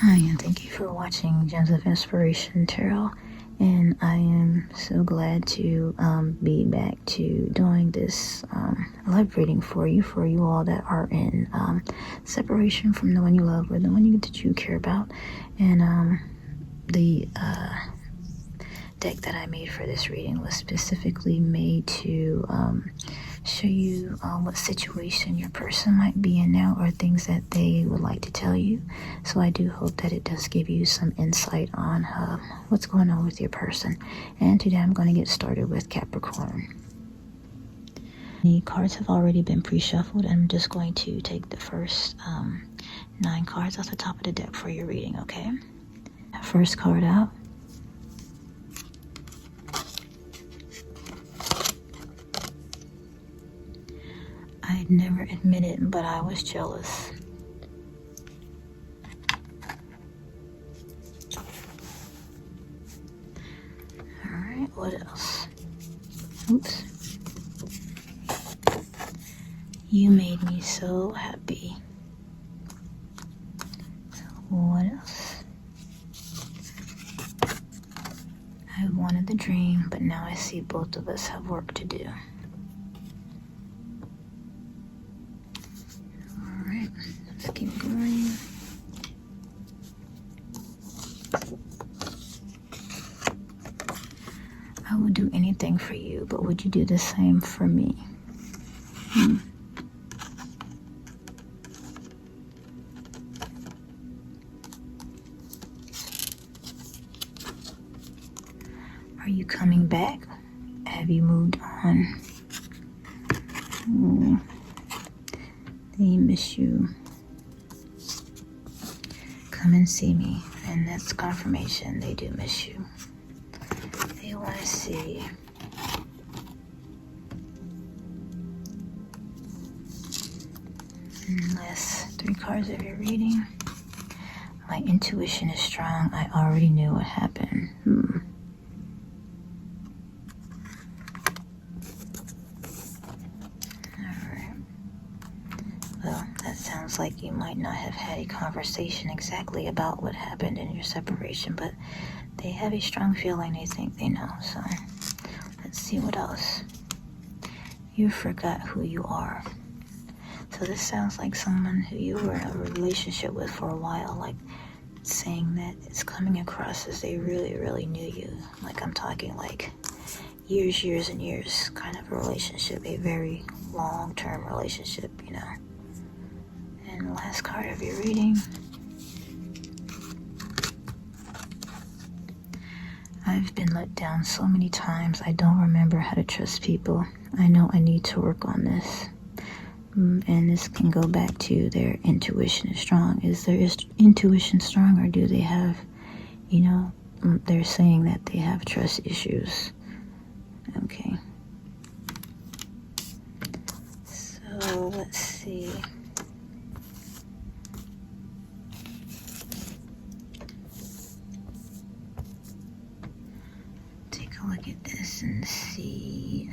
Hi, and thank you for watching Gems of Inspiration Tarot. And I am so glad to be back to doing this live reading for you all that are in separation from the one you love or the one that you care about. And the deck that I made for this reading was specifically made to show you what situation your person might be in now, or things that they would like to tell you. So I do hope that it does give you some insight on what's going on with your person. And today I'm going to get started with Capricorn. The cards have already been pre-shuffled. I'm just going to take the first 9 cards off the top of the deck for your reading, okay? First card out. I'd never admit it, but I was jealous. Alright, what else? Oops. You made me so happy. So what else? I wanted the dream, but now I see both of us have work to do. Let's keep going. I would do anything for you, but would you do the same for me? Are you coming back? Have you moved on? They miss you. Come and see me. And that's confirmation. They do miss you. They want to see. And last 3 cards of your reading. My intuition is strong. I already knew what happened. Well, that sounds like you might not have had a conversation exactly about what happened in your separation, but they have a strong feeling they think they know. So let's see what else. You forgot who you are. So this sounds like someone who you were in a relationship with for a while, like saying that it's coming across as they really, really knew you. Like I'm talking like years and years kind of a relationship, a very long-term relationship, you know. And the last card of your reading. I've been let down so many times. I don't remember how to trust people. I know I need to work on this. And this can go back to their intuition is strong. Is their intuition strong, or do they have, you know, they're saying that they have trust issues. Okay. So let's see. Take a look at this and see.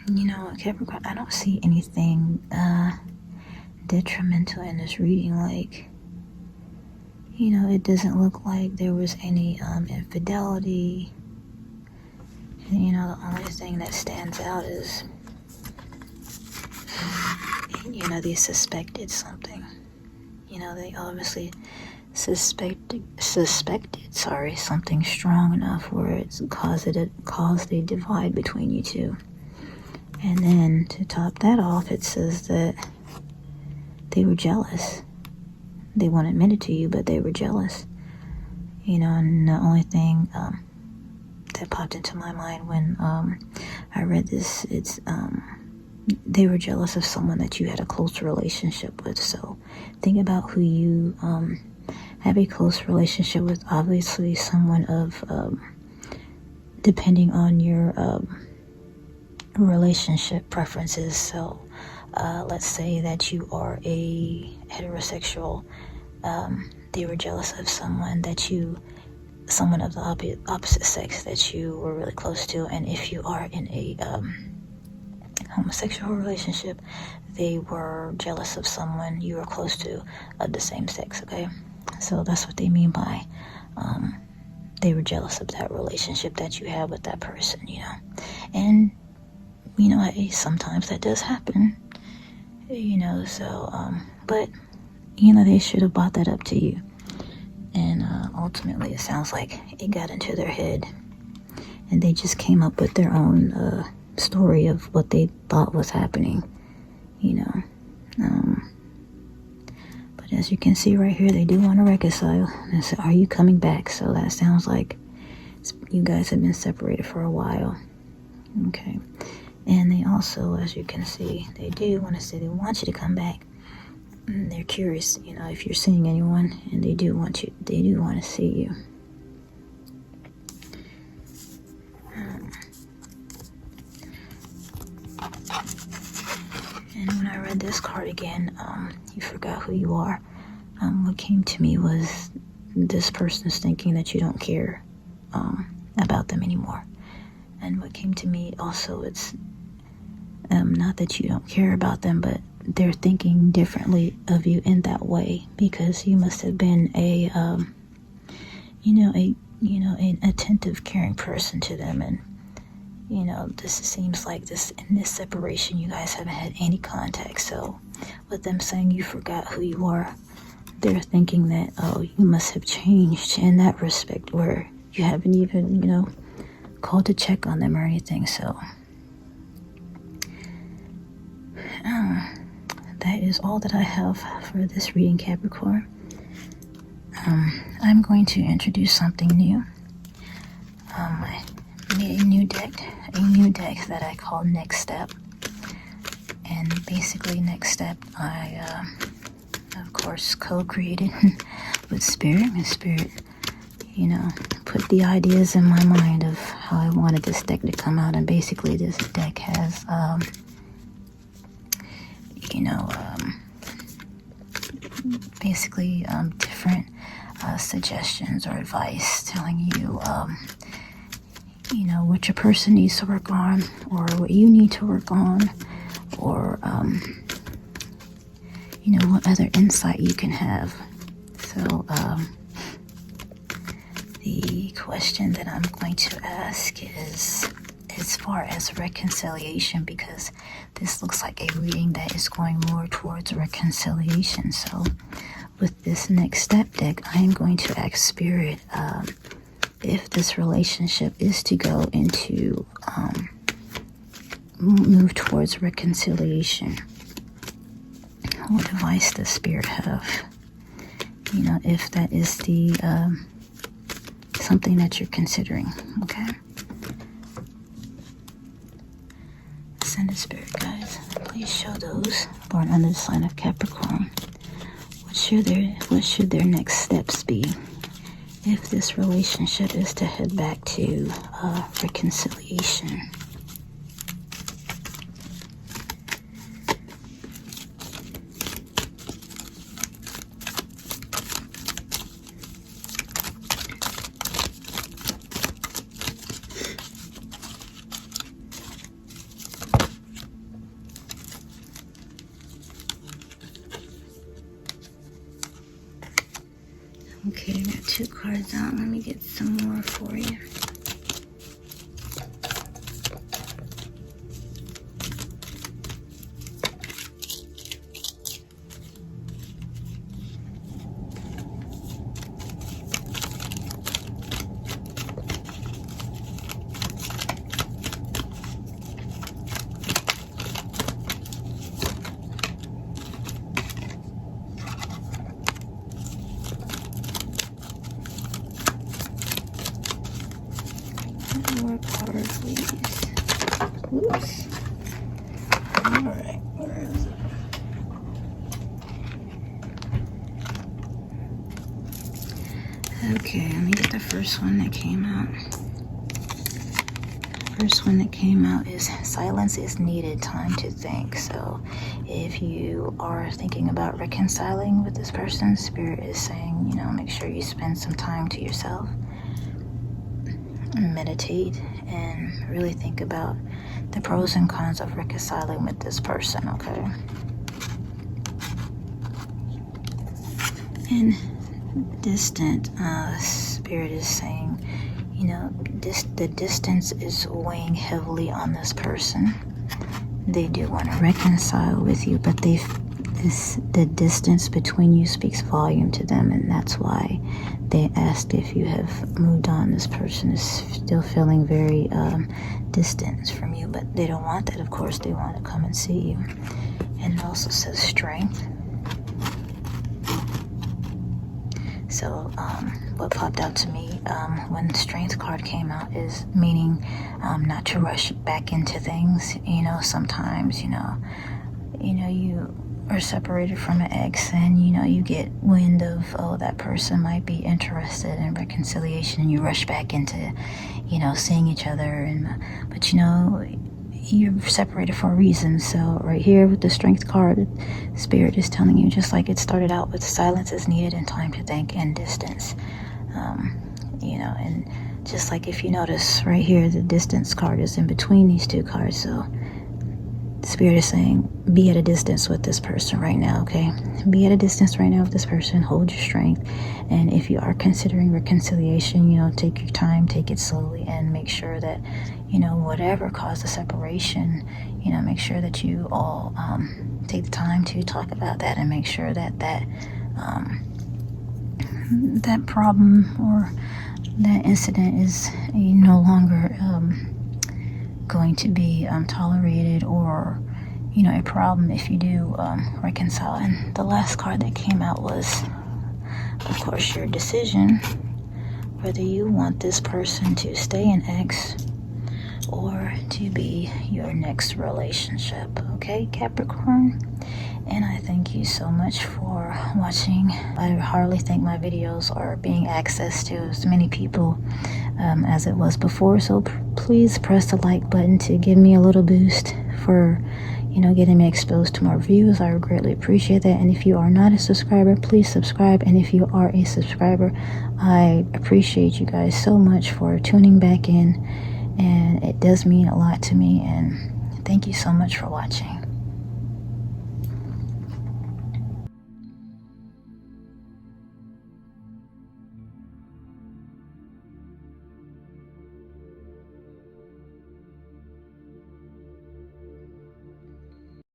You know, Capricorn, I don't see anything detrimental in this reading. Like, you know, it doesn't look like there was any infidelity. And, you know, the only thing that stands out is, you know, they suspected something. You know, they obviously suspected something strong enough where it's caused a divide between you two. And then to top that off, it says that they were jealous. They won't admit it to you, but they were jealous. You know, and the only thing that popped into my mind when I read this, it's they were jealous of someone that you had a close relationship with. So think about who you have a close relationship with. Obviously someone of, depending on your relationship preferences. So let's say that you are a heterosexual. They were jealous of someone of the opposite sex that you were really close to. And if you are in a homosexual relationship, they were jealous of someone you were close to of the same sex, okay? So that's what they mean by they were jealous of that relationship that you had with that person, you know. And, you know, sometimes that does happen, you know, so, but, you know, they should have brought that up to you. And ultimately, it sounds like it got into their head, and they just came up with their own story of what they thought was happening, you know. But as you can see right here, they do want to reconcile. And so, are you coming back? So that sounds like you guys have been separated for a while. Okay. And they also, as you can see, they do want to say they want you to come back. They're curious, you know, if you're seeing anyone, and they do want to see you. And when I read this card again, you forgot who you are. What came to me was this person's thinking that you don't care about them anymore. And what came to me also, it's not that you don't care about them, but they're thinking differently of you in that way, because you must have been an attentive, caring person to them. And you know, this seems like in this separation, you guys haven't had any contact. So with them saying you forgot who you are, they're thinking that, oh, you must have changed in that respect, where you haven't even, you know, called to check on them or anything. So that is all that I have for this reading, Capricorn. I'm going to introduce something new. I made a new deck that I call Next Step. And basically, Next Step, I, of course, co-created with Spirit. And Spirit, you know, put the ideas in my mind of how I wanted this deck to come out. And basically, this deck has, different suggestions or advice telling you, you know, what your person needs to work on, or what you need to work on, or, you know, what other insight you can have. So, the question that I'm going to ask is, as far as reconciliation, because this looks like a reading that is going more towards reconciliation. So with this Next Step deck, I am going to ask Spirit if this relationship is to go into move towards reconciliation. What advice does Spirit have? You know, if that is the something that you're considering. Okay. Ascended Spirit guides, please show those born under the sign of Capricorn what should their next steps be if this relationship is to head back to reconciliation. Okay, I got 2 cards out. Let me get some more for you. More card, please. Oops. Alright, where is it? Okay, let me get the first one that came out. First one that came out is silence is needed, time to think. So if you are thinking about reconciling with this person, Spirit is saying, you know, make sure you spend some time to yourself. meditate and really think about the pros and cons of reconciling with this person, okay? And distant, Spirit is saying, you know, the distance is weighing heavily on this person. They do want to reconcile with you, but the distance between you speaks volume to them, and that's why they asked if you have moved on. This person is still feeling very distant from you, but they don't want that. Of course, they want to come and see you. And it also says strength. So what popped out to me when the strength card came out is meaning not to rush back into things. You know, sometimes, you you are separated from an ex, and you get wind of, oh, that person might be interested in reconciliation, and you rush back into seeing each other, but you're separated for a reason. So right here with the strength card, Spirit is telling you, just like it started out with, silence is needed and time to think and distance. And just like if you notice right here, the distance card is in between these two cards. So Spirit is saying, be at a distance with this person right now, okay? Be at a distance right now with this person. Hold your strength. And if you are considering reconciliation, take your time, take it slowly, and make sure that, whatever caused the separation, make sure that you all take the time to talk about that, and make sure that that problem or that incident is no longer going to be tolerated, or a problem if you do reconcile. And the last card that came out was, of course, your decision, whether you want this person to stay an ex or to be your next relationship, okay, Capricorn? And I thank you so much for watching. I hardly think my videos are being accessed to as many people as it was before, so please press the like button to give me a little boost for getting me exposed to more views. I would greatly appreciate that. And if you are not a subscriber, please subscribe. And if you are a subscriber, I appreciate you guys so much for tuning back in, and it does mean a lot to me. And thank you so much for watching.